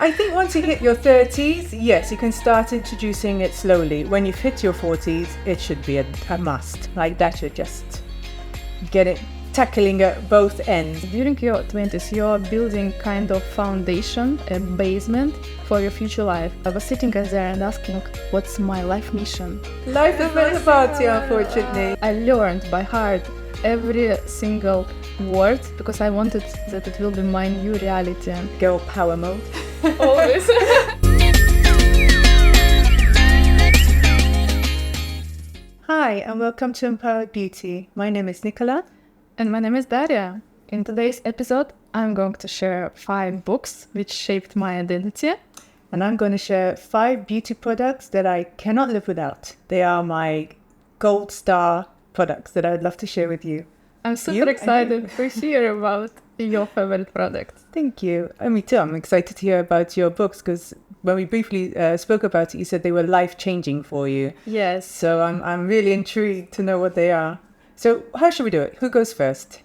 I think once you hit your 30s, yes, you can start introducing it slowly. When you've hit your 40s, it should be a must. Like that should just get it tackling at both ends. During your 20s, you're building kind of foundation, a basement for your future life. I was sitting there and asking, what's my life mission? Life is not a party, unfortunately. I learned by heart every single word because I wanted that it will be my new reality. Girl power mode. Always. Hi, and welcome to Empowered Beauty. My name is Nicola. And my name is Daria. In today's episode, I'm going to share 5 books which shaped my identity. And I'm going to share 5 beauty products that I cannot live without. They are my gold star products that I'd love to share with you. I'm super excited to hear about your favorite products. Thank you. Me too. I'm excited to hear about your books because when we briefly spoke about it, you said they were life-changing for you. Yes. So I'm really intrigued to know what they are. So how should we do it? Who goes first?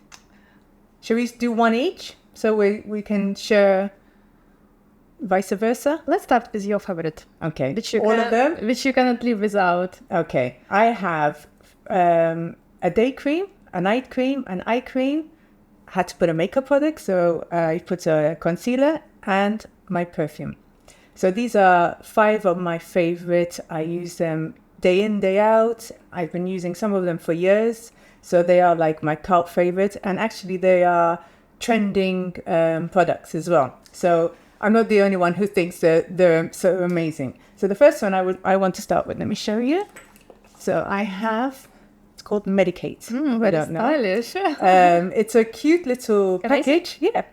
Should we do one each so we can share vice versa? Let's start with your favorite. Okay. All of them? Which you cannot live without. Okay. I have a day cream, a night cream, an eye cream. Had to put a makeup product, so I put a concealer and my perfume. So these are 5 of my favorite. I use them day in, day out. I've been using some of them for years. So they are like my cult favorite. And actually they are trending products as well. So I'm not the only one who thinks that they're so amazing. So the first one I want to start with, let me show you. So I have, it's called Medicate. I don't know. Stylish. It's a cute little package. Yeah.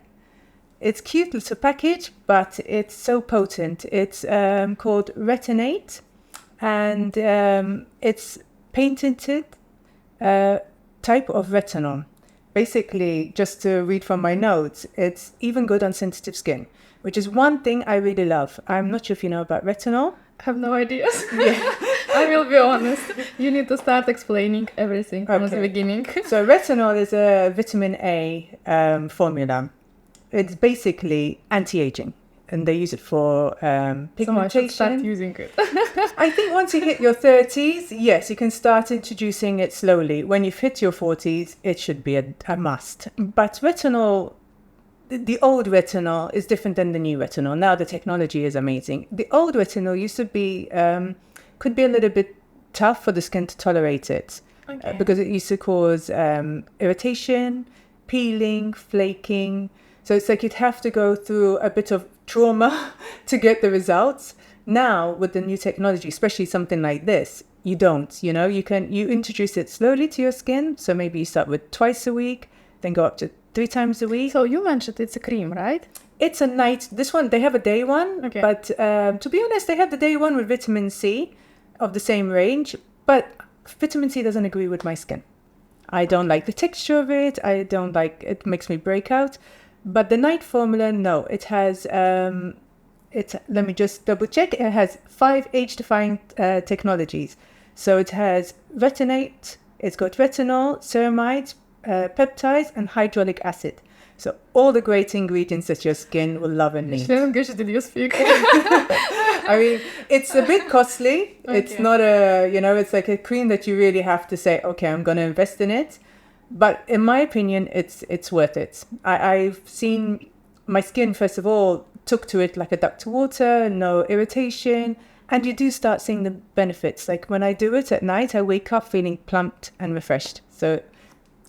It's cute little package, but it's so potent. It's called Retinate. And it's patented type of retinol. Basically, just to read from my notes, it's even good on sensitive skin, which is one thing I really love. I'm not sure if you know about retinol. I have no idea. Yeah. I will be honest. You need to start explaining everything from the beginning. So retinol is a vitamin A formula. It's basically anti-aging. And they use it for pigmentation. So I should start using it. I think once you hit your 30s, yes, you can start introducing it slowly. When you've hit your 40s, it should be a must. But retinol, the old retinol is different than the new retinol. Now the technology is amazing. The old retinol used to be, could be a little bit tough for the skin to tolerate it. Okay. Because it used to cause irritation, peeling, flaking. So it's like you'd have to go through a bit of trauma to get the results. Now, with the new technology, especially something like this, you don't, you introduce it slowly to your skin. So maybe you start with twice a week, then go up to 3 times a week. So you mentioned it's a cream, right? It's a night. This one, they have a day one. Okay. But to be honest, they have the day one with vitamin C of the same range. But vitamin C doesn't agree with my skin. I don't like the texture of it. I don't like it. Makes me break out. But the night formula, no, it has, let me just double check. It has 5 age-defying technologies. So it has retinate, it's got retinol, ceramides, peptides, and hyaluronic acid. So all the great ingredients that your skin will love and need. Did you speak? I mean, it's a bit costly. Okay. It's not it's like a cream that you really have to say, okay, I'm going to invest in it. But in my opinion, it's worth it. I've seen my skin, first of all, took to it like a duck to water, no irritation. And you do start seeing the benefits. Like when I do it at night, I wake up feeling plumped and refreshed. So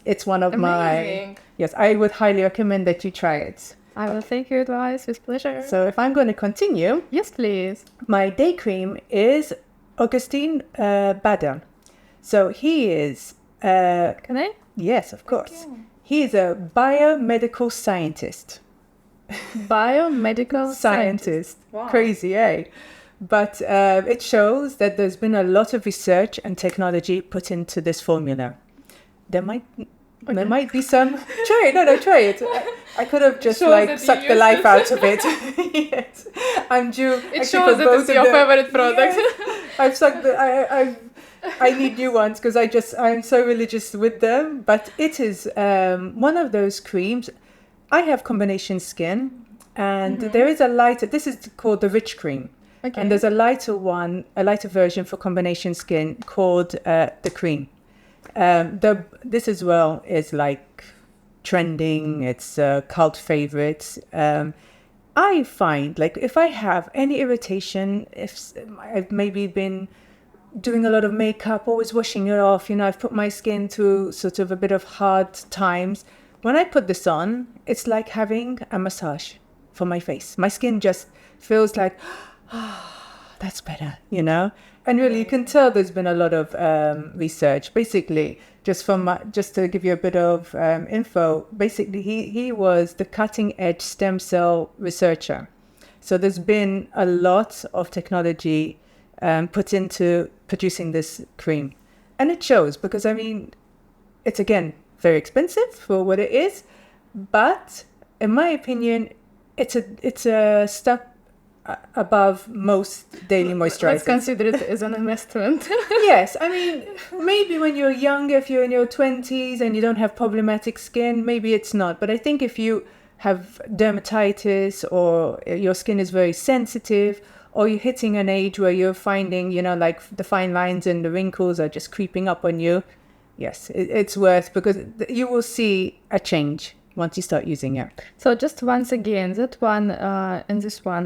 it's one of my... Yes, I would highly recommend that you try it. I will take your advice with pleasure. So if I'm going to continue... Yes, please. My day cream is Augustin Bader. So he is... Can I? Yes, of course. Okay. He is a biomedical scientist. Biomedical scientist. Wow. Crazy, eh? But it shows that there's been a lot of research and technology put into this formula. There might be some... Try it. No, try it. I could have just sucked the life out of it. Yes. I'm due... It shows that it's your favorite product. Yes. I've sucked the... I need new ones because I'm so religious with them. But it is one of those creams. I have combination skin. And there is a lighter, this is called the Rich Cream. Okay. And there's a lighter one, a lighter version for combination skin called the Cream. This as well is like trending. It's a cult favorite. I find like if I have any irritation, if I've maybe been doing a lot of makeup, always washing it off, I've put my skin through sort of a bit of hard times. When I put this on, it's like having a massage for my face. My skin just feels like, that's better, And really, you can tell there's been a lot of research. Basically, just to give you a bit of info, basically, he was the cutting-edge stem cell researcher. So there's been a lot of technology put into producing this cream. And it shows because, it's, again, very expensive for what it is. But in my opinion, it's a step above most daily moisturizers. Let's consider it as an investment. Yes, maybe when you're younger, if you're in your 20s and you don't have problematic skin, maybe it's not. But I think if you have dermatitis or your skin is very sensitive, or you're hitting an age where you're finding, like the fine lines and the wrinkles are just creeping up on you, yes, it's worth, because you will see a change once you start using it. So just once again, that one and this one,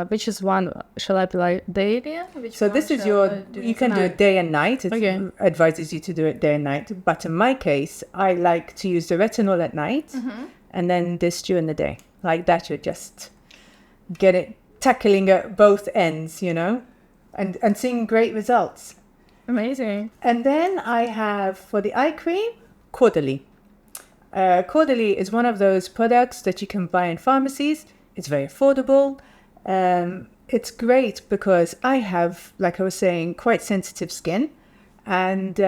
which is one shall I apply daily? So this is you can do it day and night. It advises you to do it day and night. But in my case, I like to use the retinol at night and then this during the day. Like that, you just get it tackling at both ends, and seeing great results. Amazing. And then I have, for the eye cream, Caudalie. Caudalie is one of those products that you can buy in pharmacies. It's very affordable. It's great because I have, like I was saying, quite sensitive skin. And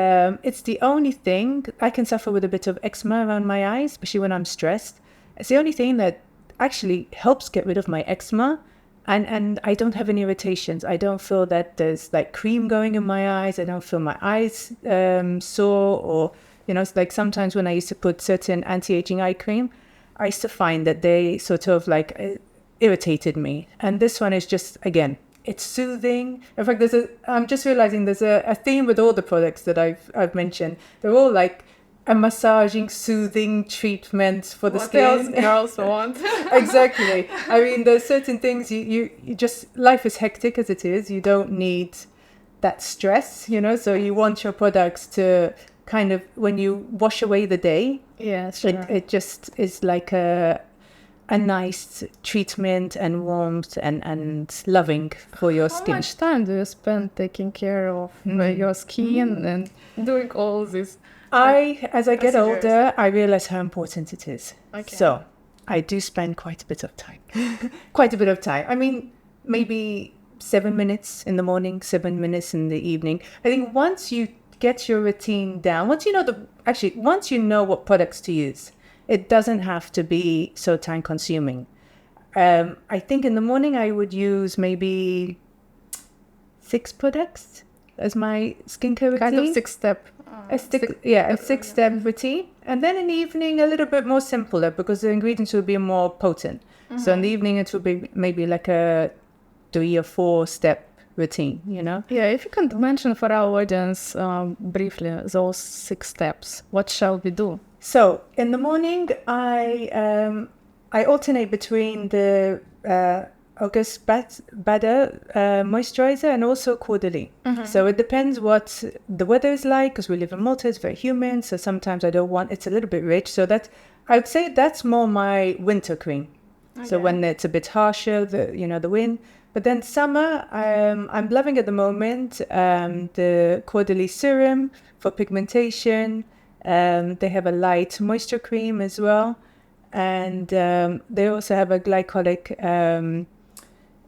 it's the only thing, I can suffer with a bit of eczema around my eyes, especially when I'm stressed. It's the only thing that actually helps get rid of my eczema. And I don't have any irritations. I don't feel that there's like cream going in my eyes. I don't feel my eyes sore, or it's like sometimes when I used to put certain anti-aging eye cream, I used to find that they sort of like irritated me. And this one is just, again, it's soothing. In fact, I'm just realizing there's a theme with all the products that I've mentioned. They're all like a massaging, soothing treatment for the skin. What else girls want? Exactly. There's certain things you just, life is hectic as it is. You don't need that stress, so you want your products to kind of, when you wash away the day, it just is like a nice treatment and warmth and loving for your skin. How much time do you spend taking care of your skin and doing all this? As I get older, I realize how important it is. Okay. So I do spend quite a bit of time. Quite a bit of time. Maybe 7 minutes in the morning, 7 minutes in the evening. I think once you get your routine down, once you know what products to use, it doesn't have to be so time consuming. I think in the morning I would use maybe 6 products as my skincare routine. Kind of 6-step. A 6-step routine. And then in the evening, a little bit more simpler because the ingredients will be more potent. So in the evening, it will be maybe like a 3 or 4-step routine, Yeah, if you can mention for our audience briefly those 6 steps, what shall we do? So in the morning, I alternate between the August Bader moisturizer and also Caudalie. So it depends what the weather is like, because we live in Malta, it's very humid, so sometimes it's a little bit rich. So I would say that's more my winter cream. Okay. So when it's a bit harsher, the wind. But then summer, I'm loving at the moment the Caudalie serum for pigmentation. They have a light moisture cream as well. And they also have a glycolic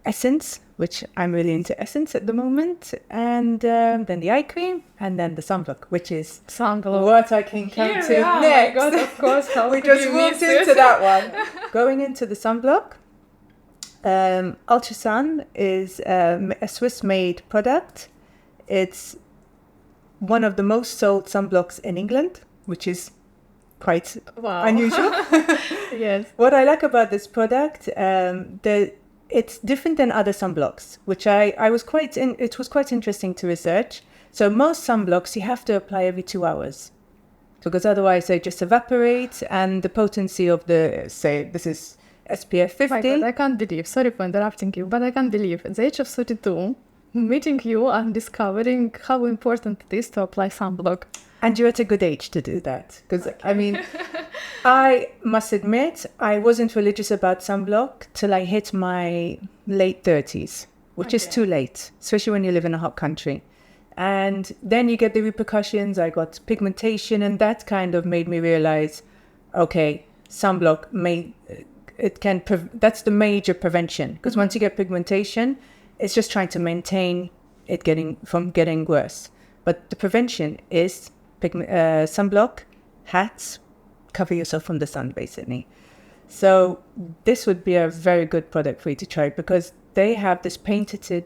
essence, which I'm really into essence at the moment. And then the eye cream, and then the sunblock, which is what I can come to next. Oh my God, of course. We just walked into that one. Going into the sunblock, Ultrasun is a Swiss-made product. It's one of the most sold sunblocks in England, which is quite Wow. unusual. Yes. What I like about this product, it's different than other sunblocks, which I was it was quite interesting to research. So most sunblocks you have to apply every 2 hours, because otherwise they just evaporate, and the potency of say this is SPF 50. My God, I can't believe, sorry for interrupting you, but I can't believe at the age of 32, meeting you and discovering how important it is to apply sunblock. And you're at a good age to do that. Because, I mean, I must admit, I wasn't religious about sunblock till I hit my late 30s, which is too late, especially when you live in a hot country. And then you get the repercussions. I got pigmentation, and that kind of made me realize, okay, sunblock that's the major prevention. Because once you get pigmentation, it's just trying to maintain it from getting worse. But the prevention is sunblock, hats, cover yourself from the sun, basically. So this would be a very good product for you to try, because they have this patented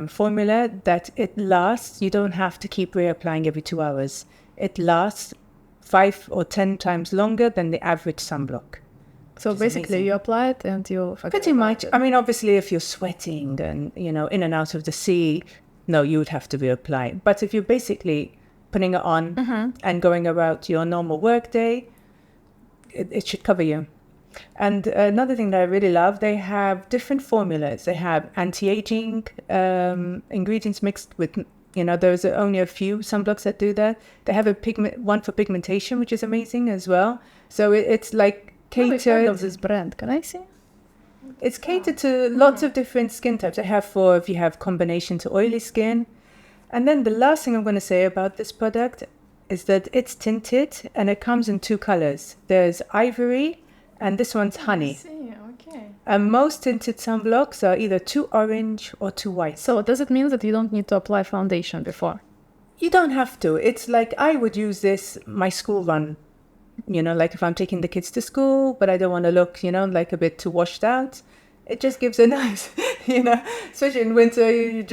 formula that it lasts. You don't have to keep reapplying every 2 hours. It lasts 5 or 10 times longer than the average sunblock. So basically you apply it and you forget. Pretty much. I mean, obviously, if you're sweating and, in and out of the sea, no, you would have to reapply. But if you're basically putting it on and going about your normal work day, it should cover you. And another thing that I really love, they have different formulas. They have anti-aging ingredients mixed with, there's only a few sunblocks that do that. They have one for pigmentation, which is amazing as well. So it's like catered of this brand. Can I see? It's catered to lots of different skin types. I have if you have combination to oily skin. And then the last thing I'm going to say about this product is that it's tinted, and it comes in 2 colors. There's ivory, and this one's honey. I see, okay. And most tinted sunblocks are either too orange or too white. So does it mean that you don't need to apply foundation before? You don't have to. It's like I would use my school run. Like if I'm taking the kids to school, but I don't want to look, like a bit too washed out. It just gives a nice, especially in winter, you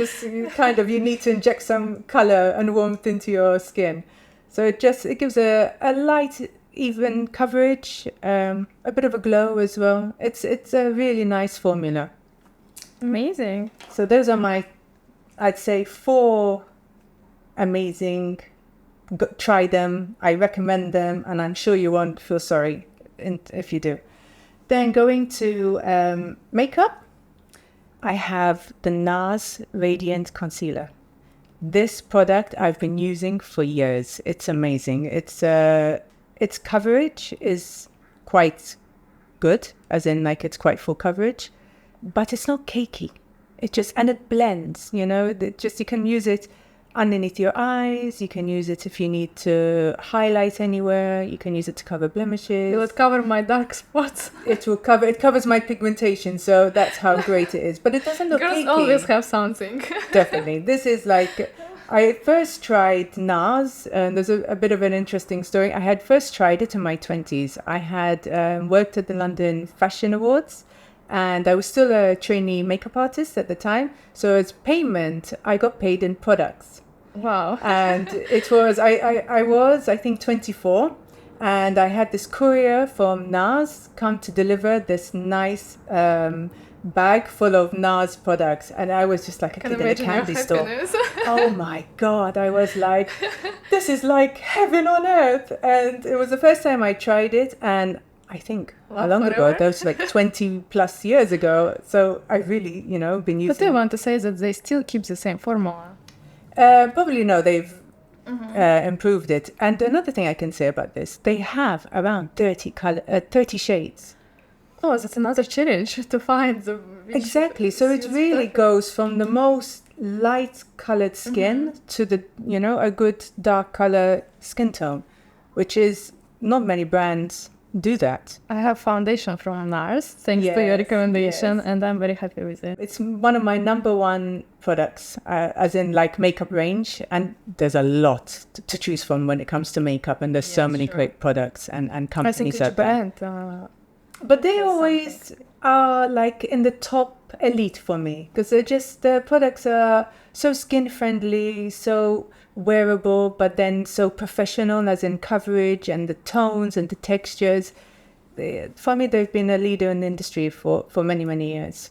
need to inject some color and warmth into your skin. So it gives a light, even coverage, a bit of a glow as well. It's a really nice formula. Amazing. So those are I'd say 4 amazing. Try them. I recommend them, and I'm sure you won't feel sorry if you do. Then going to makeup, I have the NARS Radiant Concealer. This product I've been using for years. It's amazing. Its coverage is quite good, as in it's quite full coverage, but it's not cakey. And it blends. You can use it underneath your eyes. You can use it if you need to highlight anywhere. You can use it to cover blemishes. Will it cover my dark spots? It covers my pigmentation, so that's how great it is. But it doesn't look Girls cakey. always have something. Definitely. This is I first tried NARS, and there's a bit of an interesting story. I had first tried it in my 20s. I had worked at the London Fashion Awards, and I was still a trainee makeup artist at the time. So as payment, I got paid in products. Wow. And it was, I think 24, and I had this courier from NARS come to deliver this nice bag full of NARS products, and I was just like a kid in a candy store. Oh my God, I was like, this is like heaven on earth. And it was the first time I tried it, and I think how long ago? That was 20 plus years ago. So I really, been using. But I want to say that they still keep the same formula. Probably no, they've improved it. And another thing I can say about this, they have around 30 shades. Oh, that's another challenge to find the... Exactly. So it really goes from the most light colored skin to the, a good dark color skin tone, which is not many brands do that. I have foundation from NARS, thanks to your recommendation, and I'm very happy with it. It's one of my number 1 products, as in makeup range, and there's a lot to choose from when it comes to makeup, and there's so many great products and companies out there. Brand, but they always are in the top elite for me because the products are so skin friendly, so wearable, but then so professional, as in coverage and the tones and the textures. For me, they've been a leader in the industry for many, many years.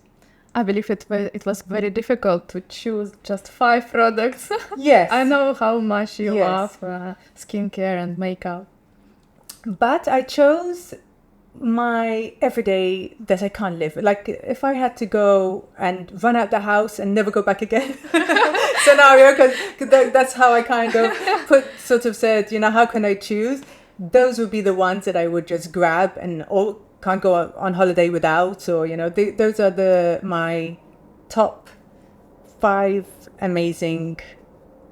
I believe it was very difficult to choose just 5 products. Yes. I know how much you Yes. love skincare and makeup. But I chose my everyday that I can't live. Like if I had to go and run out the house and never go back again scenario, because that's how I kind of said, how can I choose? Those would be the ones that I would just grab and can't go on holiday without, or those are my top 5 amazing,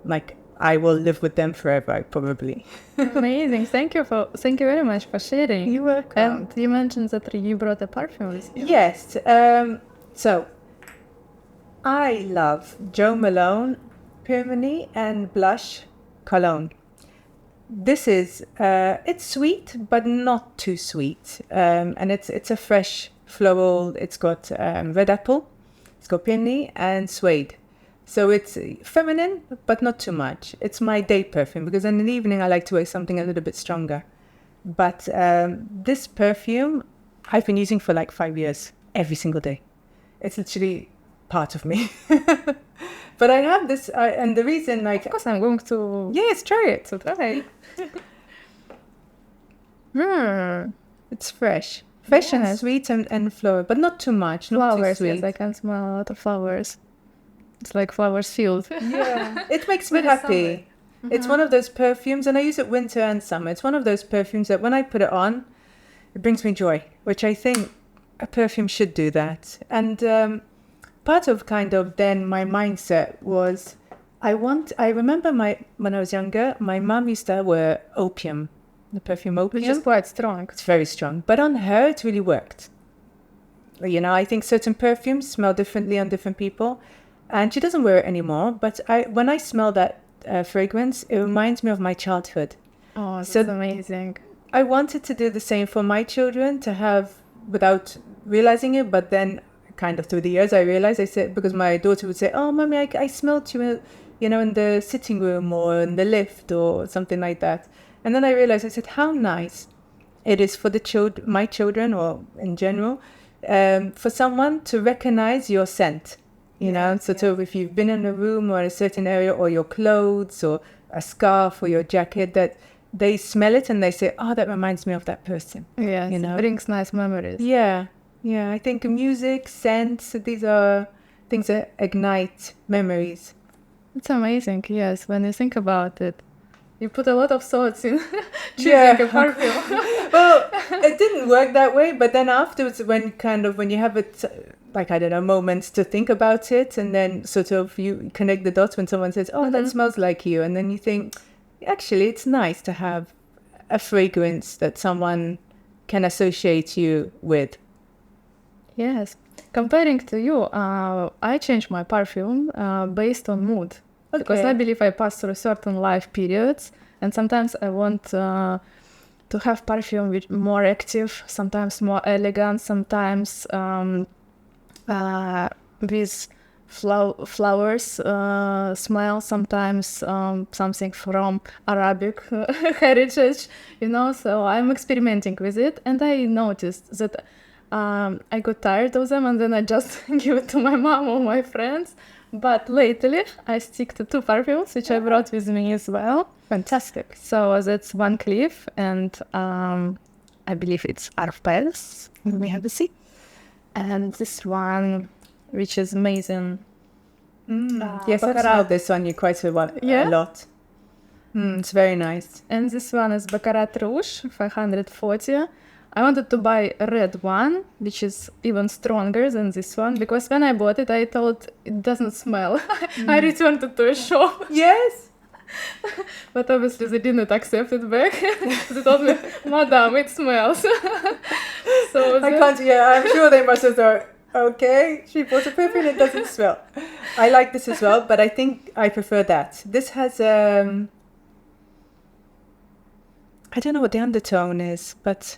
like I will live with them forever, probably. Amazing. Thank you very much for sharing. You're welcome. And you mentioned that you brought a perfume with you. Yes. So I love Jo Malone Perfume and Blush Cologne. This is it's sweet but not too sweet, and it's a fresh floral. It's got red apple, it's got peony and suede. So it's feminine, but not too much. It's my day perfume because in the evening I like to wear something a little bit stronger. But this perfume I've been using for like 5 years, every single day. It's literally part of me. But I have this, and the reason, like... Of course, I'm going to... Yes, try it. So try. It's fresh. Fresh and Yes. sweet and floral, but not too much. Not Flowers, too sweet. yes, I can smell a lot of flowers. It's like flowers field. Yeah, it makes me Very happy. It's one of those perfumes, and I use it winter and summer. It's one of those perfumes that when I put it on, it brings me joy, which I think a perfume should do that. And part of kind of then my mindset was, I remember when I was younger, my mum used to wear opium, the perfume opium. Which is quite strong. It's very strong, but on her it really worked. I think certain perfumes smell differently on different people. And she doesn't wear it anymore, but when I smell that fragrance, it reminds me of my childhood. Oh, that's So- amazing. I wanted to do the same for my children, to have, without realizing it, but then kind of through the years I realized, I said, because my daughter would say, oh, Mommy, I smelled you, in the sitting room or in the lift or something like that. And then I realized, I said, how nice it is for my children, or in general, for someone to recognize your scent. So if you've been in a room or a certain area, or your clothes or a scarf or your jacket, that they smell it and they say, oh, that reminds me of that person. Yes, it brings nice memories. Yeah. I think music, scents, these are things that ignite memories. It's amazing, yes, when you think about it. You put a lot of thoughts in choosing Yeah. a perfume. Well, it didn't work that way, but then afterwards, when you have it, moments to think about it, and then sort of you connect the dots when someone says, oh, that smells like you. And then you think, actually, it's nice to have a fragrance that someone can associate you with. Yes. Comparing to you, I change my perfume based on mood. Because I believe I pass through certain life periods, and sometimes I want to have perfume which more active, sometimes more elegant, sometimes with flowers smell, sometimes something from Arabic heritage, so I'm experimenting with it, and I noticed that I got tired of them, and then I just give it to my mom or my friends. But lately, I stick to 2 perfumes, which I brought with me as well. Fantastic. So that's Van Cleef, and I believe it's Arpels. Let me have a see. And this one, which is amazing. Yes, I've smelled this on you quite a lot. It's very nice. And this one is Baccarat Rouge, 540. I wanted to buy a red one, which is even stronger than this one, because when I bought it, I thought it doesn't smell. I returned it to a shop, Yes. but obviously they didn't accept it back. They told me, Madam, it smells. So I'm sure they must have thought, okay, she bought a perfume, it doesn't smell. I like this as well, but I think I prefer that. This has, I don't know what the undertone is, but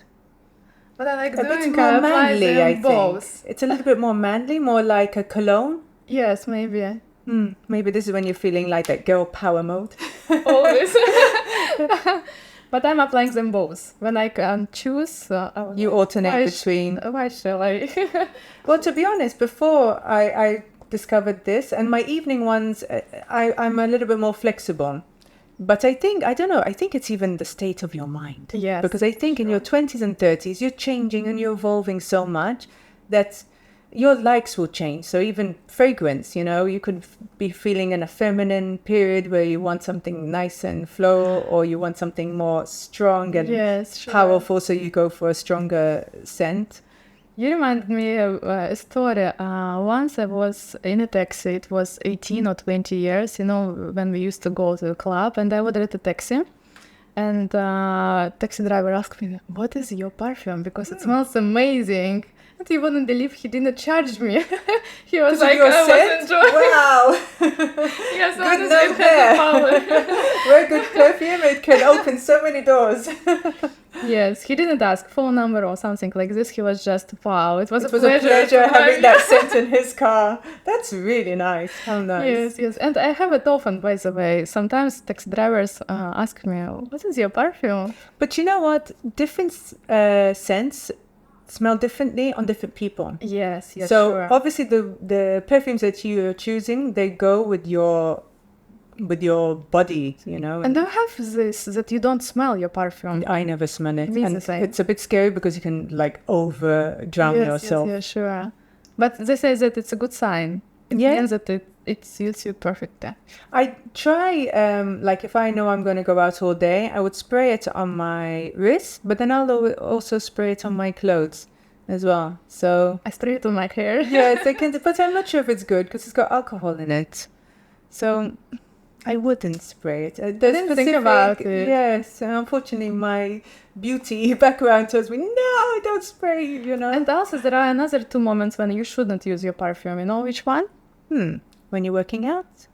But I like A bit doing more manly, I think. both. It's a little bit more manly, more like a cologne. Yes, maybe. Maybe this is when you're feeling like that girl power mode. Always. But I'm applying them both. When I can choose, You alternate why between. why shall I? Well, to be honest, before I discovered this, and my evening ones, I'm a little bit more flexible. But I think, I don't know, I think it's even the state of your mind. Yes. Because I think in your 20s and 30s, you're changing and you're evolving so much that your likes will change. So even fragrance, you could be feeling in a feminine period where you want something nice and floral, or you want something more strong and Yes, sure. powerful, so you go for a stronger scent. You remind me of a story. Once I was in a taxi. It was 18 or 20 years, when we used to go to a club, and I ordered a taxi. And taxi driver asked me, "What is your perfume? Because it smells amazing." And you wouldn't believe he didn't charge me. He was like, Your I was scent? enjoying. Wow! Yes, Good honestly, note it has a power. Wear good perfume, it can open so many doors. Yes, he didn't ask phone number or something like this. He was just, wow, it was It a was pleasure. a pleasure to having have that you. scent in his car. That's really nice. How nice. Yes, yes. And I have it often, by the way. Sometimes taxi drivers ask me, what is your perfume? But you know what? Different scents smell differently on different people. Yes, yes, So sure. obviously the perfumes that you're choosing, they go with your body, And I have this, that you don't smell your perfume. I never smell it. Me And the same. it's a bit scary because you can over drown yourself. Yes, sure. But they say that it's a good sign. It means that it suits you perfectly. I try, like if I know I'm going to go out all day, I would spray it on my wrist, but then I'll also spray it on my clothes as well. So I spray it on my hair. yes, I can, but I'm not sure if it's good because it's got alcohol in it. So I wouldn't spray it. Didn't think about it. Yes, unfortunately, my beauty background tells me, no, don't spray, And also there are another 2 moments when you shouldn't use your perfume. You know which one? When you're working out?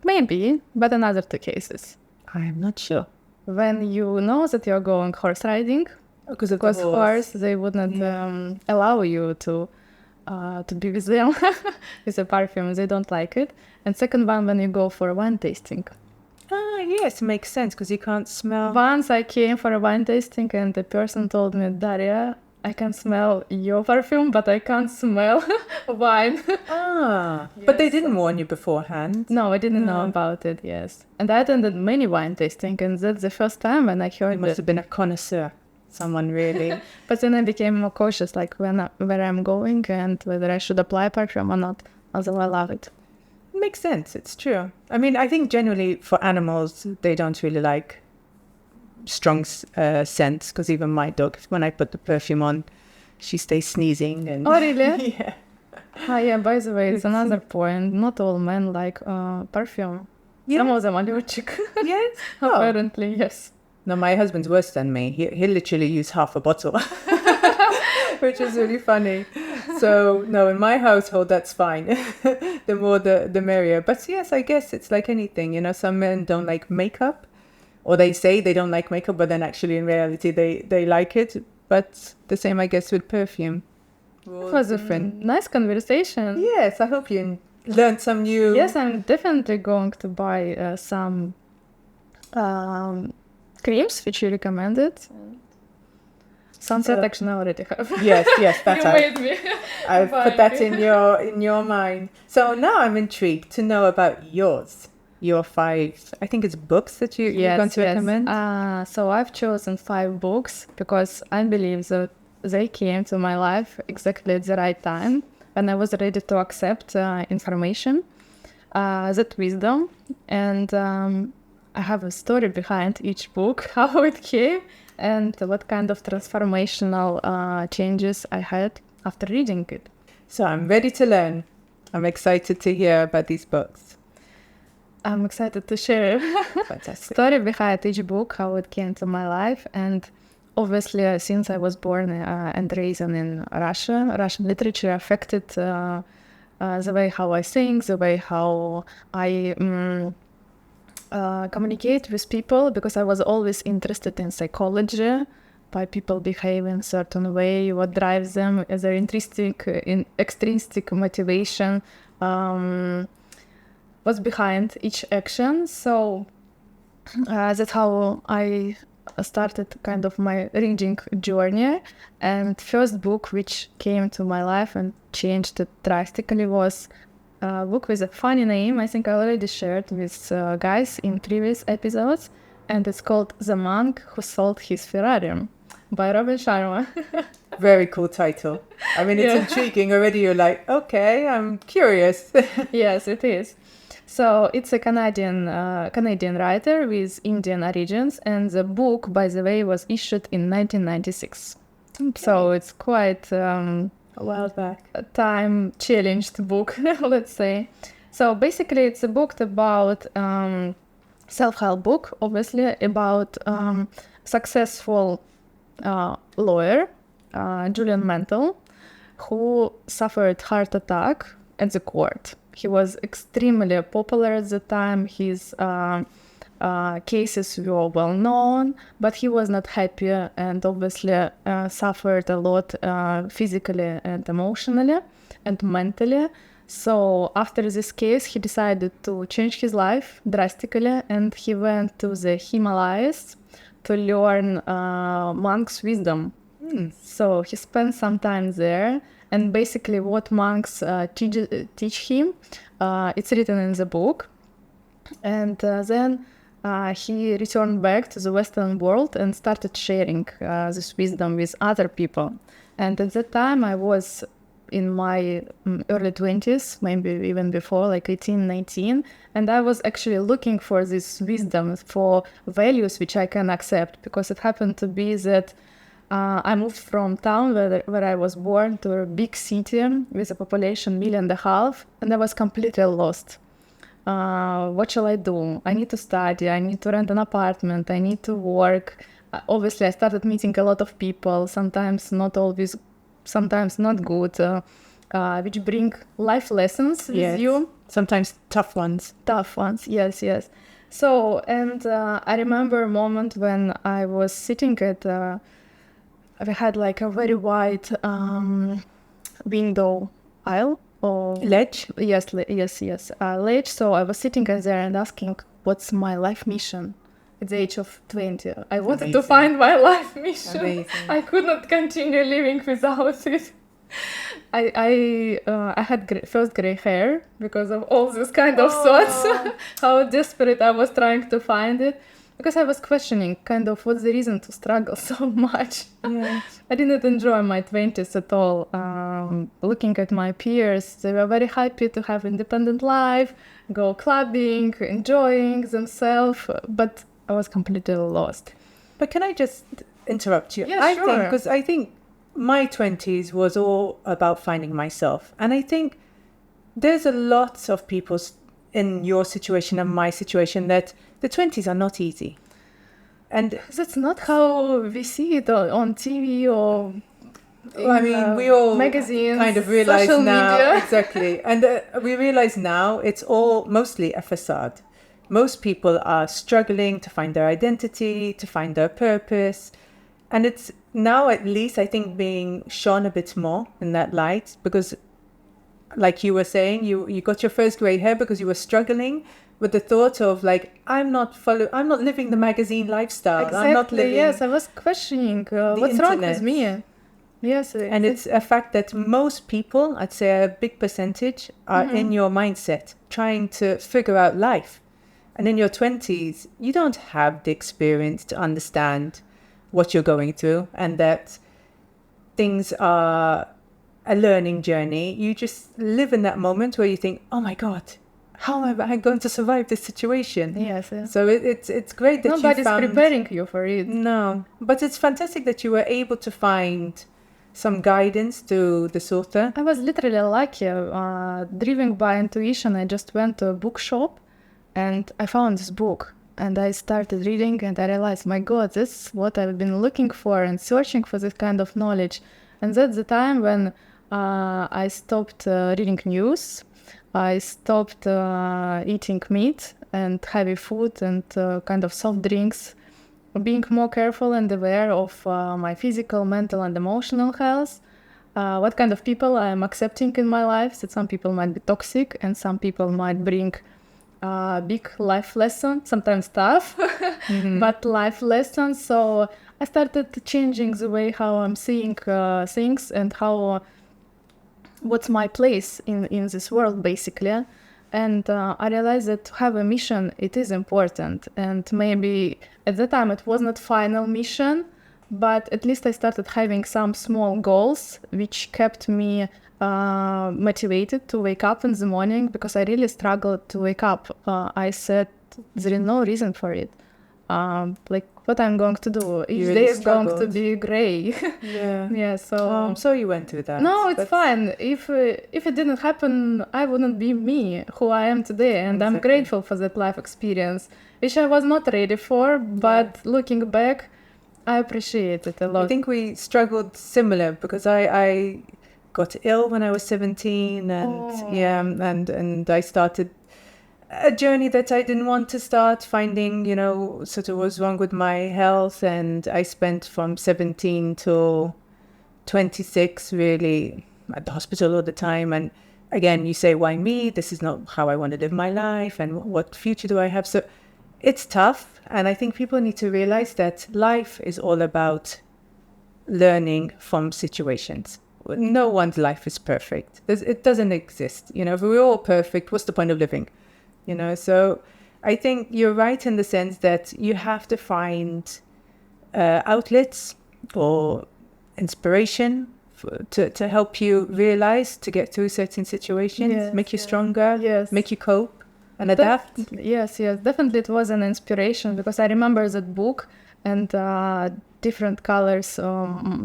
Maybe, but another 2 cases. I'm not sure. When you know that you're going horse riding, Because of because the horse. they wouldn't allow you to be with them with a perfume. They don't like it. And second one, when you go for a wine tasting. Ah, yes, makes sense because you can't smell. Once I came for a wine tasting and the person told me, Daria, I can smell your perfume, but I can't smell wine. But they didn't warn you beforehand. No, I didn't know about it, yes. And I attended many wine tasting, and that's the first time when I heard You must it. have been a connoisseur. Someone really. But then I became more cautious, like where I'm going and whether I should apply perfume or not. Although I love it. Makes sense. It's true. I mean, I think generally for animals, they don't really like strong scents because even my dog, when I put the perfume on, she stays sneezing. And Oh, really? yeah. Oh, yeah, by the way, it's another point. Not all men like perfume. Yeah. Some of them are allergic. Yes. Oh. Apparently, yes. No, my husband's worse than me. He'll literally use half a bottle, which is really funny. So, no, in my household, that's fine. The more, the merrier. But yes, I guess it's like anything. Some men don't like makeup, or they say they don't like makeup, but then actually in reality, they like it. But the same, I guess, with perfume. It was a nice conversation. Yes, I hope you learned some new... Yes, I'm definitely going to buy some creams which you recommended. Sunset action I already have. Yes, that You made me. I've put that in your mind. So now I'm intrigued to know about yours. Your 5, I think it's books that you're going to recommend. So I've chosen 5 books because I believe that they came to my life exactly at the right time when I was ready to accept information, that wisdom, and I have a story behind each book, how it came, and what kind of transformational changes I had after reading it. So I'm ready to learn. I'm excited to hear about these books. I'm excited to share Fantastic. story behind each book, how it came to my life, and obviously since I was born and raised in Russia, Russian literature affected the way how I think, the way how I communicate with people, because I was always interested in psychology, why people behave in a certain way, what drives them, as their extrinsic motivation, what's behind each action. So that's how I started kind of my reading journey. And first book which came to my life and changed it drastically was a book with a funny name. I think I already shared with guys in previous episodes, and it's called The Monk Who Sold His Ferrari by Robin Sharma. Very cool title. I mean, it's intriguing already. You're like, okay, I'm curious. Yes, it is. So it's a Canadian writer with Indian origins, and the book, by the way, was issued in 1996. Okay. So it's quite a while back. A time-challenged book, let's say. So basically, it's a book about self-help book, obviously, about successful lawyer, Julian Mantle, who suffered heart attack at the court. He was extremely popular at the time. His cases were well known, but he was not happy and obviously suffered a lot physically and emotionally and mentally. So after this case, he decided to change his life drastically, and he went to the Himalayas to learn monks' wisdom. So he spent some time there, and basically what monks teach him, it's written in the book. And then he returned back to the Western world and started sharing this wisdom with other people. And at that time, I was in my early 20s, maybe even before, like 18, 19. And I was actually looking for this wisdom, for values which I can accept, because it happened to be that I moved from town where I was born to a big city with a population 1.5 million, and I was completely lost. What shall I do? I need to study, I need to rent an apartment, I need to work. Obviously, I started meeting a lot of people, sometimes not always, sometimes not good, which bring life lessons with you. Sometimes tough ones. Tough ones, yes. So, and I remember a moment when I was sitting at... we had like a very wide window aisle or ledge. Yes, ledge. So I was sitting there and asking, "What's my life mission?" At the age of 20, I wanted to find my life mission. Amazing. I could not continue living without it. I had first gray hair because of all this kind of thoughts. How desperate I was trying to find it. Because I was questioning kind of what's the reason to struggle so much. Yeah. I didn't enjoy my 20s at all. Looking at my peers, they were very happy to have independent life, go clubbing, enjoying themselves, but I was completely lost. But can I just interrupt you? Yeah, sure. Because I think my 20s was all about finding myself. And I think there's a lot of people in your situation and my situation that the 20s are not easy. And that's not how we see it on TV or we all magazines, kind of realize social now. Media. Exactly. And we realize now it's all mostly a facade. Most people are struggling to find their identity, to find their purpose. And it's now at least, I think, being shone a bit more in that light, because like you were saying, you got your first gray hair because you were struggling with the thought of like, I'm not living the magazine lifestyle. Exactly, I'm not living. Yes, I was questioning what's wrong with me. Yes, and it's a fact that most people, I'd say a big percentage, are in your mindset, trying to figure out life. And in your 20s, you don't have the experience to understand what you're going through, and that things are a learning journey. You just live in that moment where you think, oh my God, how am I going to survive this situation? Yes. So it's great that nobody's preparing you for it. No, but it's fantastic that you were able to find some guidance to this author. I was literally lucky. Driven by intuition, I just went to a bookshop and I found this book. And I started reading and I realized, my God, this is what I've been looking for and searching for this kind of knowledge. And that's the time when I stopped reading news. I stopped eating meat and heavy food and kind of soft drinks being more careful and aware of my physical, mental, and emotional health. What kind of people I'm accepting in my life. That some people might be toxic and some people might bring big life lessons, sometimes tough, but life lessons. So I started changing the way how I'm seeing things and how what's my place in this world, basically. And I realized that to have a mission, it is important. And maybe at that time it was not final mission, but at least I started having some small goals, which kept me motivated to wake up in the morning, because I really struggled to wake up. I said there is no reason for it. Like what I'm going to do. Each day is going to be gray. Yeah. Yeah. So I'm sorry you went through that. no, it's fine. If it didn't happen, I wouldn't be me, who I am today, and I'm grateful for that life experience, which I was not ready for. But looking back, I appreciate it a lot. I think we struggled similar because I got ill when I was 17, and and I started a journey that I didn't want to start, finding, sort of what's wrong with my health. And I spent from 17 till 26 really at the hospital all the time. And again, you say, why me? This is not how I want to live my life. And what future do I have? So it's tough. And I think people need to realize that life is all about learning from situations. No one's life is perfect. It doesn't exist. If we're all perfect, what's the point of living? So I think you're right in the sense that you have to find outlets or inspiration to help you realize, to get through certain situations, make you stronger, make you cope and adapt. Yes, definitely it was an inspiration, because I remember that book and different colors,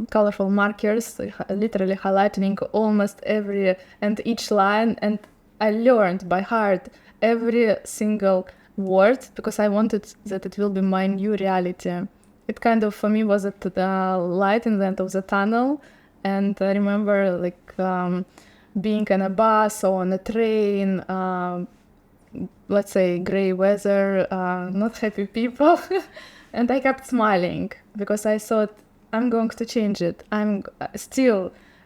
colorful markers, literally highlighting almost every and each line, and I learned by heart every single word, because I wanted that it will be my new reality. It kind of, for me, was at the light in the end of the tunnel. And I remember being on a bus or on a train, let's say gray weather, not happy people. And I kept smiling because I thought, I'm going to change it. I'm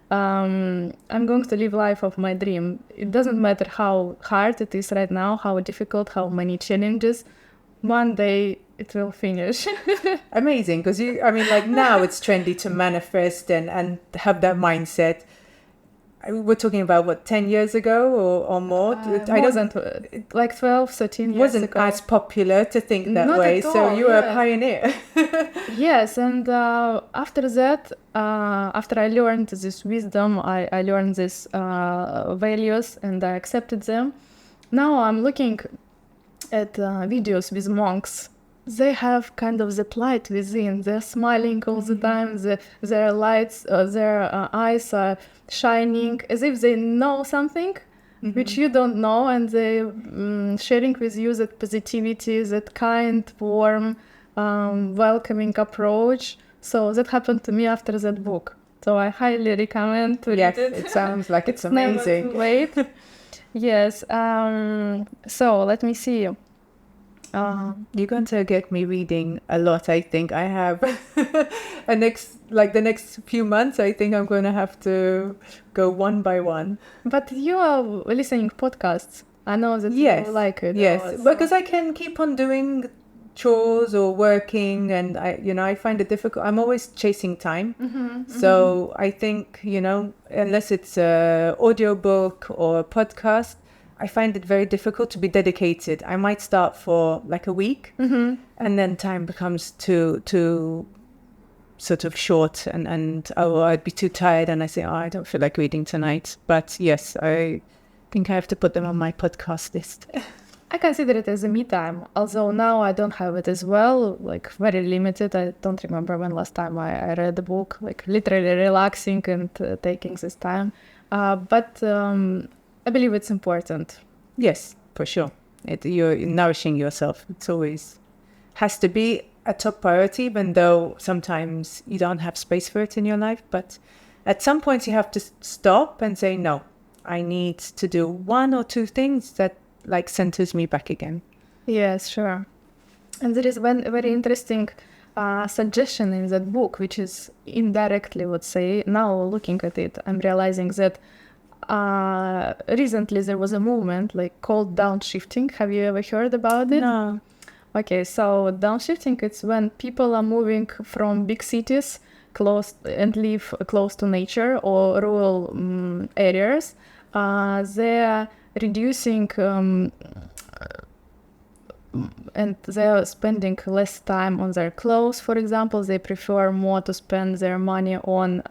going to live life of my dream. It doesn't matter how hard it is right now, how difficult, how many challenges. One day it will finish. Amazing, because now it's trendy to manifest and have that mindset. We're talking about 10 years ago or more? I wasn't like 12, 13 years wasn't ago. as popular to think that Not way. at all, so you were a pioneer. Yes, and after that, after I learned this wisdom, I learned these values and I accepted them. Now I'm looking at videos with monks. They have kind of that light within. They're smiling all the time. Their lights, their eyes are shining as if they know something which you don't know, and they sharing with you that positivity, that kind, warm, welcoming approach. So that happened to me after that book. So I highly recommend to read it. It sounds like it's amazing. Never too late. Yes. So let me see. You're going to get me reading a lot, I think. I have the next few months, I think I'm going to have to go one by one. But you are listening podcasts. I know that you like it. Yes, because I can keep on doing chores or working, and I find it difficult. I'm always chasing time. So I think, unless it's an audiobook or a podcast, I find it very difficult to be dedicated. I might start for like a week, and then time becomes too sort of short, and I'd be too tired, and I say, I don't feel like reading tonight. But yes, I think I have to put them on my podcast list. I consider it as a me time, although now I don't have it as well, like very limited. I don't remember when last time I read a book, like literally relaxing and taking this time. But I believe it's important. Yes, for sure. You're nourishing yourself. It's always has to be a top priority, even though sometimes you don't have space for it in your life. But at some point you have to stop and say, no, I need to do one or two things that centers me back again. Yes, sure. And there is one very interesting suggestion in that book, which is indirectly, would say, now looking at it, I'm realizing that recently there was a movement like called Downshifting. Have you ever heard about it? No. Okay, so downshifting, it's when people are moving from big cities close and live close to nature or rural areas. They're reducing and they're spending less time on their clothes, for example. They prefer more to spend their money on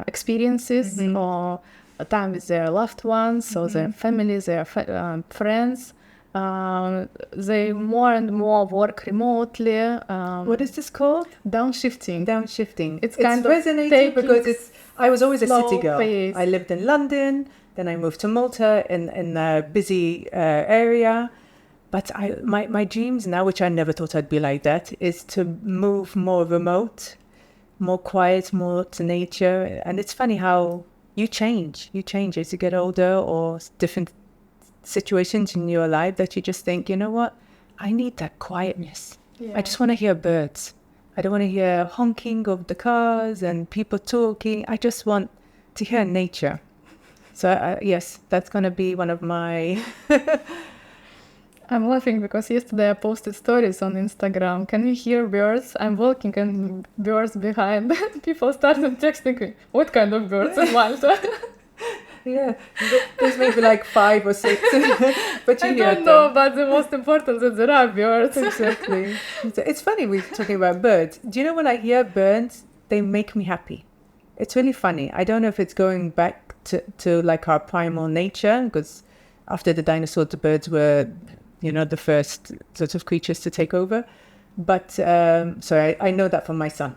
experiences or time with their loved ones or their families, their friends. They more and more work remotely. What is this called? Downshifting. Downshifting. It's kind of resonating because I was always a slow city girl. pace. I lived in London, then I moved to Malta in a busy area. But my dreams now, which I never thought I'd be like that, is to move more remote, more quiet, more to nature. And it's funny how you change as you get older, or different situations in your life that you just think, you know what, I need that quietness. I just want to hear birds. I don't want to hear honking of the cars and people talking. I just want to hear nature. So yes, that's going to be one of my... I'm laughing because yesterday I posted stories on Instagram. Can you hear birds? I'm walking and birds behind. People started texting me, what kind of birds in Malta? Yeah, there's maybe like 5 or 6, but you I hear don't them. know, but the most important is that there are birds. Exactly. It's funny we're talking about birds. Do you know when I hear birds, they make me happy. It's really funny. I don't know if it's going back to like our primal nature, because after the dinosaurs, the birds were, you know, the first sort of creatures to take over. But so I know that from my son.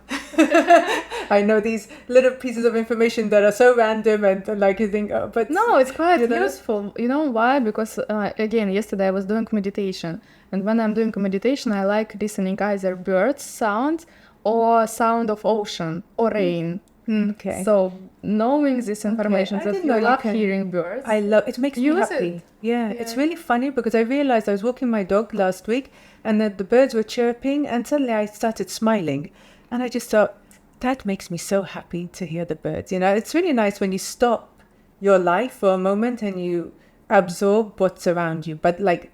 I know these little pieces of information that are so random and like you think, oh, but No, it's quite you know? useful. You know why? Because again, yesterday I was doing meditation, and when I'm doing meditation, I like listening either birds sound or sound of ocean or rain. Okay. So knowing this information, I that didn't you know you love can- hearing birds. I love it. Makes me Use happy. it. Yeah, it's really funny because I realized I was walking my dog last week and that the birds were chirping, and suddenly I started smiling, and I just thought, that makes me so happy to hear the birds. You know, it's really nice when you stop your life for a moment and you absorb what's around you, but like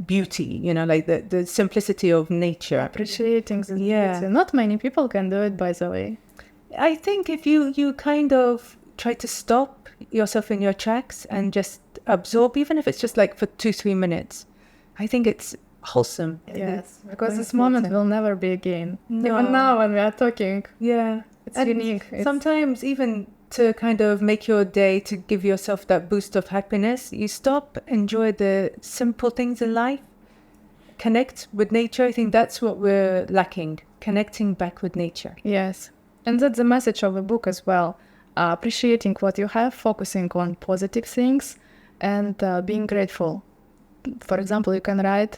beauty, you know, like the simplicity of nature. Appreciating the Yeah. beauty. Not many people can do it, by the way. I think if you kind of try to stop yourself in your tracks and just absorb, even if it's just like for 2-3 minutes, I think it's wholesome. Yes, because very this moment important. will never be again. No. Even now when we are talking, Yeah. it's And unique. It's Sometimes even to kind of make your day, to give yourself that boost of happiness, you stop, enjoy the simple things in life, connect with nature. I think that's what we're lacking, connecting back with nature. Yes, and that's the message of the book as well. Appreciating what you have, focusing on positive things, and being grateful. For example, you can write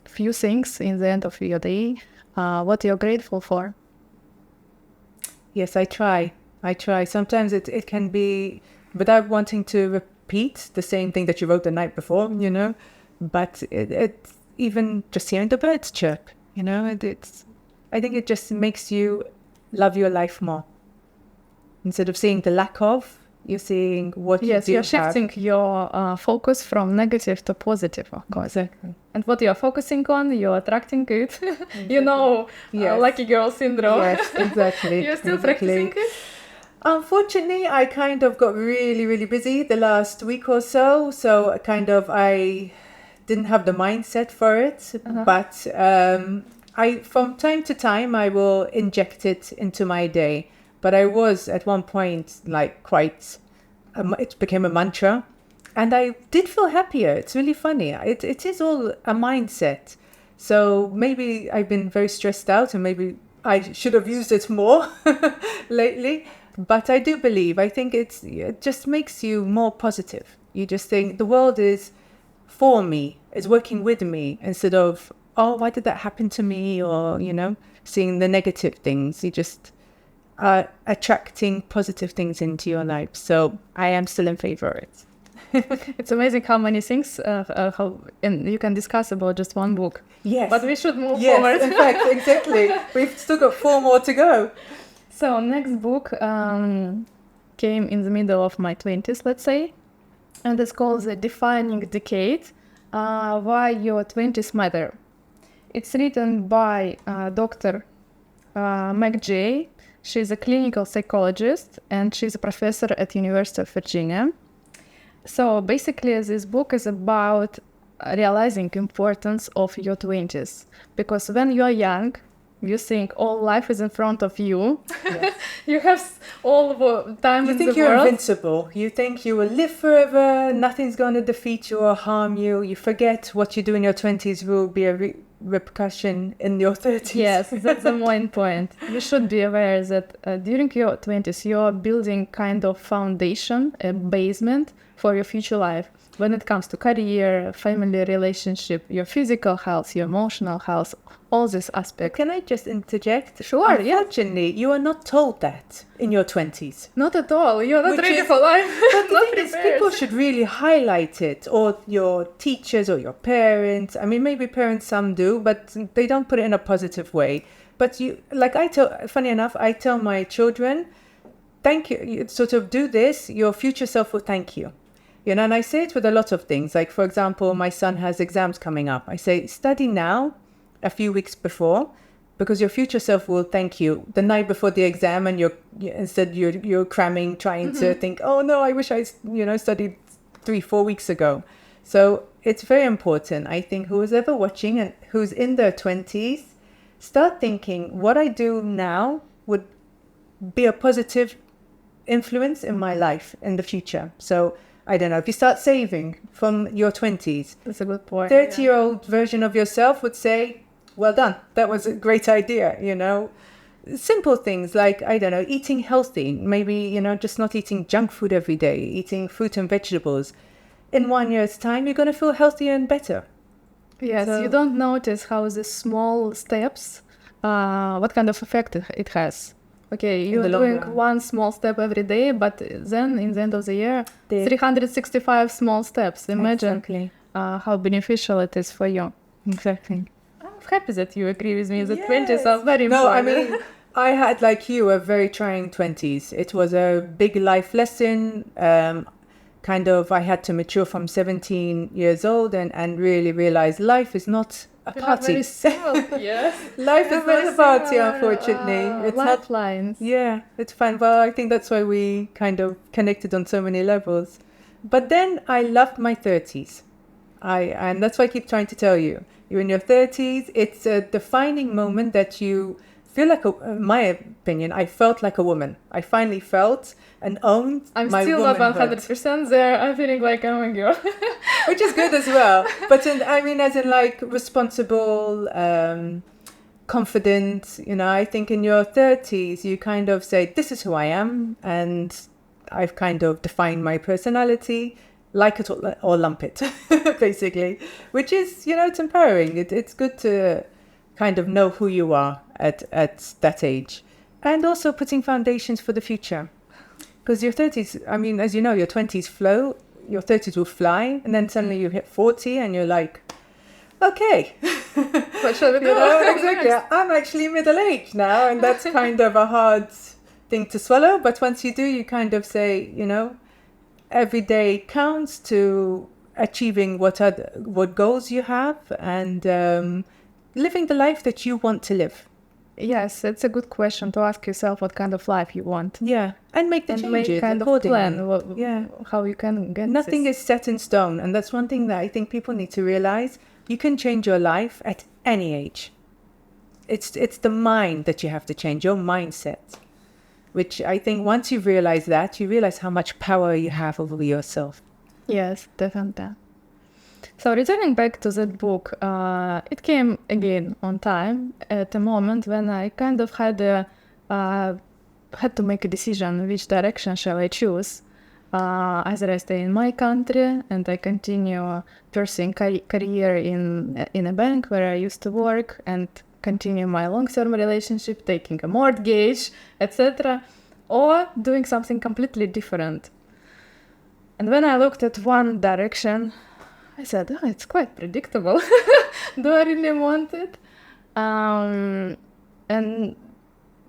few things in the end of your day, what you're grateful for. Yes, I try. Sometimes it can be without wanting to repeat the same thing that you wrote the night before, you know, but it's even just hearing the birds chirp, you know, I think it just makes you love your life more. Instead of seeing the lack of, you're seeing what Yes, you do you're have. shifting your focus from negative to positive, of course. Exactly. And what you're focusing on, you're attracting it. You know, Yes. lucky girl syndrome. Yes, exactly. You're still Exactly. practicing it? Unfortunately, I kind of got really, really busy the last week or so. So I didn't have the mindset for it. But I, from time to time, I will inject it into my day. But I was at one point like it became a mantra. And I did feel happier. It's really funny. It is all a mindset. So maybe I've been very stressed out and maybe I should have used it more lately. But I do believe, I think it just makes you more positive. You just think the world is for me, is working with me, instead of, oh, why did that happen to me? Or, you know, seeing the negative things. You just are attracting positive things into your life. So I am still in favor of it. It's amazing how many things and you can discuss about just one book. Yes. But we should move Yes, forward. in fact, exactly. We've still got 4 more to go. So next book came in the middle of my 20s, let's say, and it's called The Defining Decade, Why Your 20s Matter. It's written by Dr. Meg Jay. She's a clinical psychologist and she's a professor at University of Virginia. So basically this book is about realizing importance of your 20s, because when you are young, you think all life is in front of you. Yes. You have all the time You in think the you're world. invincible. You think you will live forever. Nothing's going to defeat you or harm you. You forget what you do in your 20s will be a repercussion in your 30s. Yes, that's the main point. You should be aware that during your 20s, you're building kind of foundation, a basement for your future life. When it comes to career, family relationship, your physical health, your emotional health, all these aspects. Can I just interject? Sure, yeah. Unfortunately, you are not told that in your 20s. Not at all. You're not Which ready is- for life. But the Not thing is, prepared. people should really highlight it, or your teachers or your parents. I mean, maybe parents, some do, but they don't put it in a positive way. But funny enough, I tell my children, thank you, you sort of do this, your future self will thank you. You know, and I say it with a lot of things. Like, for example, my son has exams coming up. I say, study now, a few weeks before, because your future self will thank you the night before the exam, and you're cramming, trying to think, oh no, I wish I studied 3-4 weeks ago. So it's very important. I think who's ever watching and who's in their 20s, start thinking what I do now would be a positive influence in my life in the future. So I don't know, if you start saving from your 20s, That's a good point. 30-year-old version of yourself would say, well done, that was a great idea, you know. Simple things like, I don't know, eating healthy, maybe, you know, just not eating junk food every day, eating fruit and vegetables. In 1 year's time, you're going to feel healthier and better. Yes, So- you don't notice how the small steps, what kind of effect it has. Okay, you're the long doing run. one small step every day, but then in the end of the year, The- 365 small steps. Imagine Exactly. how beneficial it is for you. Exactly. I'm happy that you agree with me. The Yes. 20s are very No, I important. mean, I had, like you, a very trying 20s. It was a big life lesson. I had to mature from 17 years old and really realize life is not a We are party. very similar, yes. Life We is are not very a party, similar, unfortunately. It's not. lifelines. Yeah, it's fine. Well, I think that's why we kind of connected on so many levels. But then I loved my 30s. And that's why I keep trying to tell you. You're in your 30s. It's a defining moment that you feel like, in my opinion, I felt like a woman. I finally felt and owned I'm my still not womanhood. 100% there. I'm feeling like I'm a girl. Which is good as well. But as in like responsible, confident, you know, I think in your 30s, you kind of say, this is who I am. And I've kind of defined my personality, like it or lump it, basically, which is, you know, it's empowering. It's good to kind of know who you are at that age. And also putting foundations for the future. Because your 30s, I mean, as you know, your 20s flow, your 30s will fly, and then suddenly you hit 40 and you're like, okay. What shall we do? You know, exactly. I'm actually middle-aged now, and that's kind of a hard thing to swallow. But once you do, you kind of say, you know, every day counts to achieving what goals you have and living the life that you want to live. Yes, it's a good question to ask yourself what kind of life you want. Yeah, and make the And changes make kind of accordingly. plan Yeah. how you can get Nothing this. is set in stone, and that's one thing that I think people need to realize. You can change your life at any age. It's the mind that you have to change, your mindset. Which I think once you realize that, you realize how much power you have over yourself. Yes, definitely. So returning back to that book, it came again on time at a moment when I kind of had to make a decision which direction shall I choose. Either I stay in my country and I continue pursuing career in a bank where I used to work and continue my long-term relationship, taking a mortgage, etc., or doing something completely different. And when I looked at one direction, I said, oh, it's quite predictable. Do I really want it? And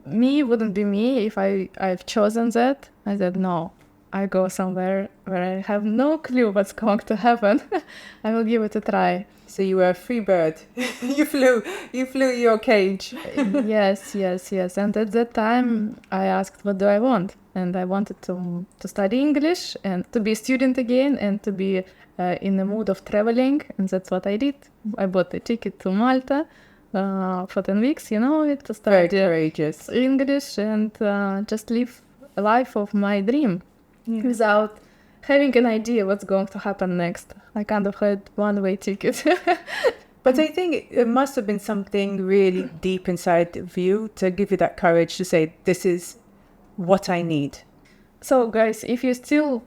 me wouldn't be me if I've chosen that. I said, no, I go somewhere where I have no clue what's going to happen. I will give it a try. So you were a free bird. You flew your cage. Yes. And at that time, I asked, what do I want? And I wanted to study English and to be a student again and to be in the mood of traveling. And that's what I did. I bought a ticket to Malta for 10 weeks, to study Very courageous. English and just live a life of my dream without having an idea what's going to happen next. I kind of had one-way ticket. But I think it must have been something really deep inside of you to give you that courage to say, this is what I need. So guys, if you're still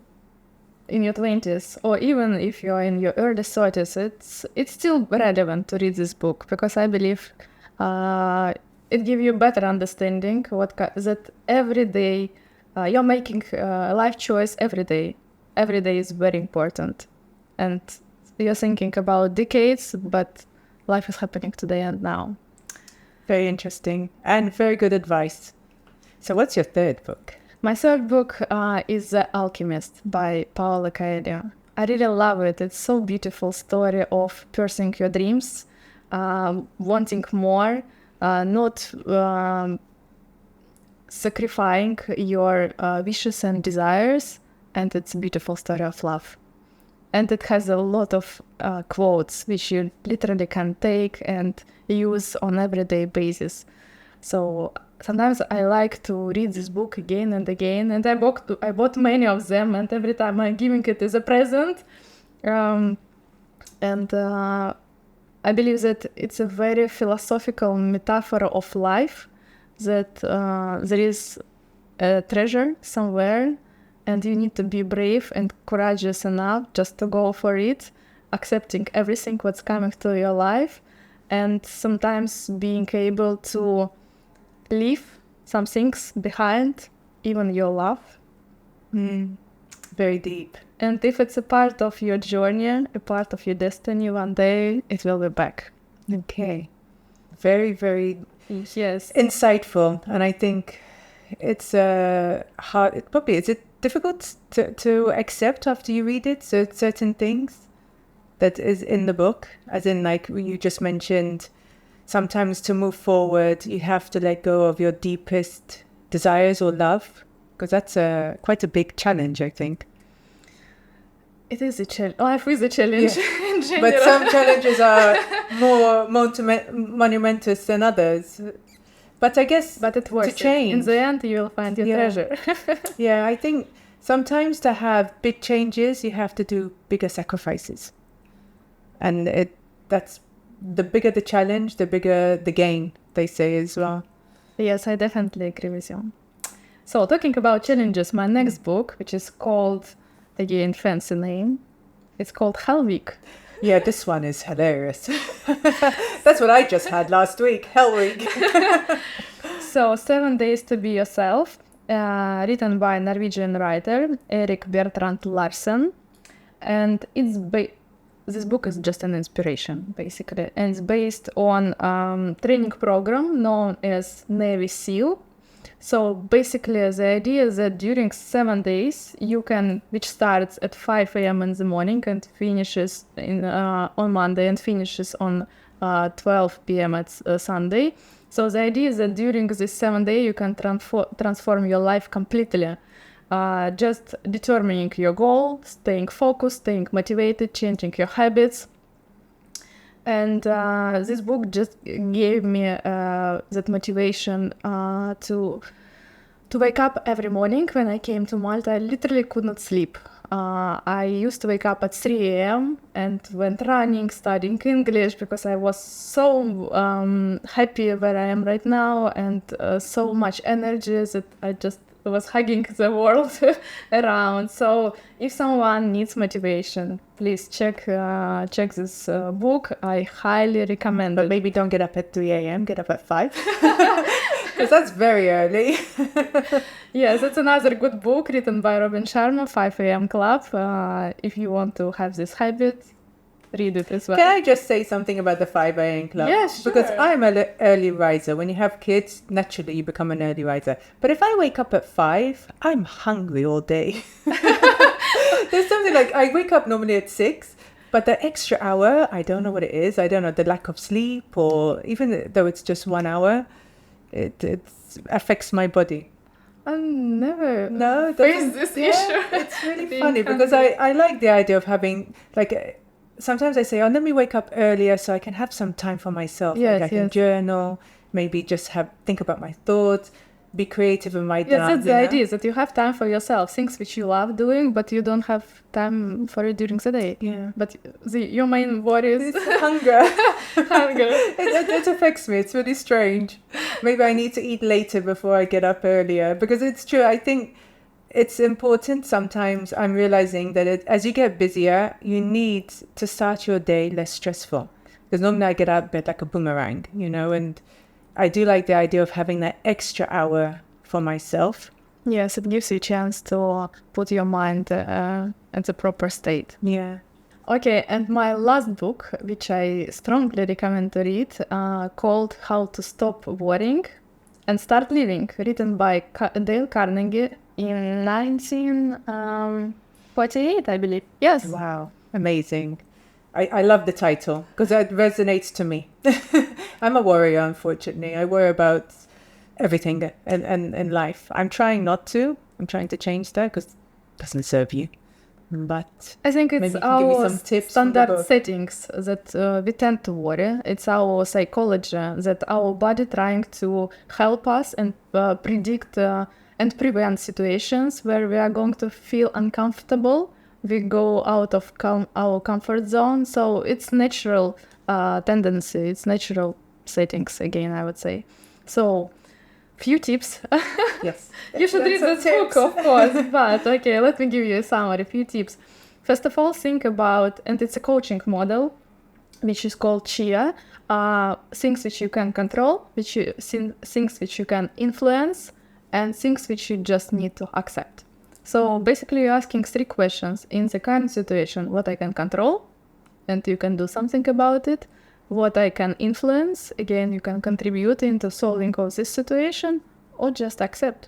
in your 20s or even if you're in your early 30s, it's still relevant to read this book, because I believe it gives you better understanding that every day you're making a life choice every day. Every day is very important. And you're thinking about decades, but life is happening today and now. Very interesting and very good advice. So what's your third book? My third book is The Alchemist by Paulo Coelho. I really love it. It's so beautiful story of pursuing your dreams, wanting more, not sacrificing your wishes and desires. And it's a beautiful story of love. And it has a lot of quotes which you literally can take and use on everyday basis. So sometimes I like to read this book again and again, and I bought many of them, and every time I'm giving it as a present. I believe that it's a very philosophical metaphor of life, that there is a treasure somewhere, and you need to be brave and courageous enough just to go for it, accepting everything what's coming to your life, and sometimes being able to leave some things behind, even your love. Very deep. And if it's a part of your journey, a part of your destiny, one day it will be back. Okay. Very, very insightful. And I think it's hard. Is it difficult to accept after you read it? So certain things that is in the book, as in like you just mentioned, sometimes to move forward, you have to let go of your deepest desires or love, because that's quite a big challenge, I think. It is a challenge. Life is a challenge in general. But some challenges are more monumentous than others. But I guess it works. To change. In the end, you will find your treasure. Yeah, I think sometimes to have big changes, you have to do bigger sacrifices. And that's the bigger the challenge, the bigger the gain, they say as well. Yes, I definitely agree with you. So talking about challenges, my next book, which is called, again, fancy name, it's called Hell Week. Yeah, this one is hilarious. That's what I just had last week, Hell Week. So 7 Days to Be Yourself, written by Norwegian writer Erik Bertrand Larsen. And this book is just an inspiration, basically. And it's based on training program known as Navy SEAL. So basically the idea is that during 7 days which starts at 5 a.m. in the morning and finishes on Monday and finishes on 12 p.m. at Sunday. So the idea is that during this 7 days you can transform your life completely. Just determining your goal, staying focused, staying motivated, changing your habits. And this book just gave me that motivation to wake up every morning. When I came to Malta, I literally could not sleep. I used to wake up at 3 a.m. and went running, studying English, because I was so happy where I am right now, and so much energy that I just was hugging the world around. So if someone needs motivation, please check this book. I highly recommend it. But maybe don't get up at 3 a.m., get up at 5. Because that's very early. Yes, it's another good book written by Robin Sharma, 5 a.m. Club. If you want to have this habit, read it as well. Can I just say something about the 5 a.m. club? Yes, sure. Because I'm an early riser. When you have kids, naturally you become an early riser. But if I wake up at 5, I'm hungry all day. There's something like, I wake up normally at 6, but the extra hour, I don't know what it is. I don't know, the lack of sleep, or even though it's just 1 hour, it affects my body. I never No, faced this issue. It's really Being funny because I like the idea of having, like, sometimes I say, oh, let me wake up earlier so I can have some time for myself. Yes, like I can journal, maybe just think about my thoughts, be creative in my Yes, dance. that's the idea, is that you have time for yourself, things which you love doing, but you don't have time for it during the day. Yeah. But your main worry is It's hunger. hunger. It affects me. It's really strange. Maybe I need to eat later before I get up earlier, because it's true. I think it's important. Sometimes I'm realizing that as you get busier, you need to start your day less stressful. Because normally I get out of bed like a boomerang, and I do like the idea of having that extra hour for myself. Yes, it gives you a chance to put your mind at the proper state. Yeah. Okay, and my last book, which I strongly recommend to read, called How to Stop Worrying and Start Living, written by Dale Carnegie in 1948, I believe. Yes. Wow. Amazing. I love the title because it resonates to me. I'm a worrier, unfortunately. I worry about everything in life. I'm trying not to. I'm trying to change that because it doesn't serve you. But I think it's maybe you can give me our some tips from the standard book. settings that we tend to worry. It's our psychology, that our body trying to help us and predict and prevent situations where we are going to feel uncomfortable. We go out of our comfort zone. So it's natural tendency. It's natural settings, again, I would say. So few tips. Yes. You should read That's this some book, of course, but okay, let me give you a summary, a few tips. First of all, think about, and it's a coaching model, which is called CHIA, things which you can control, things which you can influence, and things which you just need to accept. So basically you're asking 3 questions. In the current situation, what I can control, and you can do something about it. What I can influence, again, you can contribute into solving of this situation, or just accept.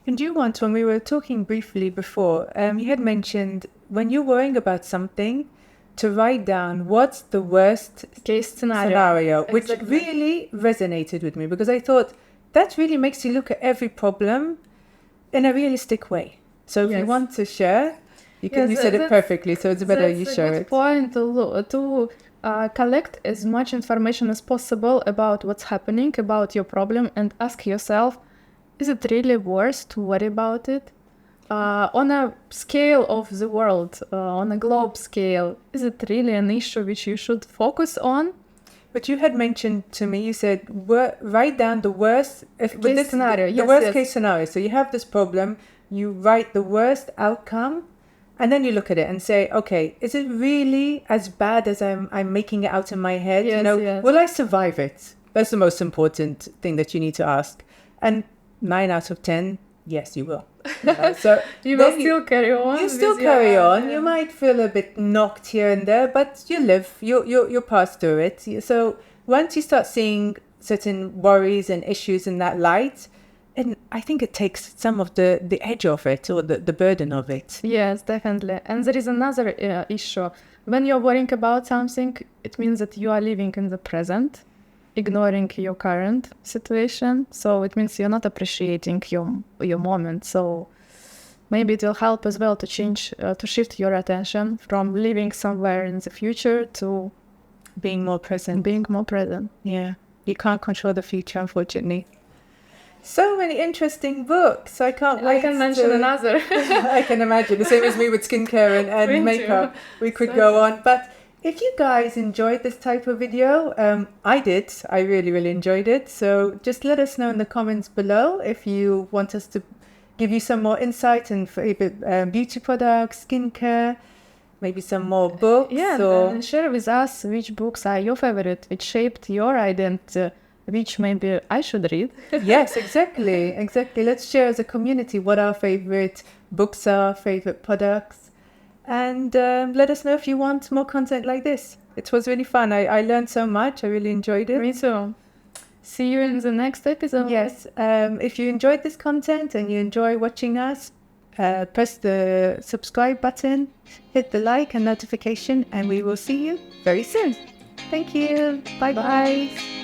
And you once, when we were talking briefly before, you had mentioned when you're worrying about something, to write down what's the worst Case scenario. which Exactly. really resonated with me, because I thought that really makes you look at every problem in a realistic way. So if you Yes. want to share, you can. Yes, You said it that's- perfectly, so it's better you That's share a good it. point to collect as much information as possible about what's happening, about your problem, and ask yourself, is it really worth to worry about it? On a scale of the world, on a globe scale, is it really an issue which you should focus on? But you had mentioned to me, you said, write down the worst Scenario. the Yes, worst yes. case scenario. So you have this problem, you write the worst outcome, and then you look at it and say, okay, is it really as bad as I'm making it out in my head? Yes, yes. Will I survive it? That's the most important thing that you need to ask. And 9 out of 10, yes, you will. So You will then still carry on. you still with your- carry on. You might feel a bit knocked here and there, but you live. You pass through it. So once you start seeing certain worries and issues in that light, and I think it takes some of the edge off it, or the burden of it. Yes, definitely. And there is another issue. When you're worrying about something, it means that you are living in the present, ignoring your current situation. So it means you're not appreciating your moment. So maybe it will help as well to shift your attention from living somewhere in the future to Being more present. being more present. Yeah. You can't control the future, unfortunately. So many interesting books. I can't wait. I can mention another. I can imagine. The same as me with skincare Me and too. makeup. We could So- go on. But if you guys enjoyed this type of video, I did. I really, really enjoyed it. So just let us know in the comments below if you want us to give you some more insight and favorite beauty products, skincare, maybe some more books. Yeah, or and share with us which books are your favorite, which shaped your identity, which maybe I should read. Yes, exactly. Let's share as a community what our favorite books are, favorite products, and let us know if you want more content like this. It was really fun. I learned so much. I really enjoyed it. Me too. See you in the next episode. Yes. If you enjoyed this content and you enjoy watching us, press the subscribe button, hit the like and notification, and we will see you very soon. Thank you. Bye-bye. Bye.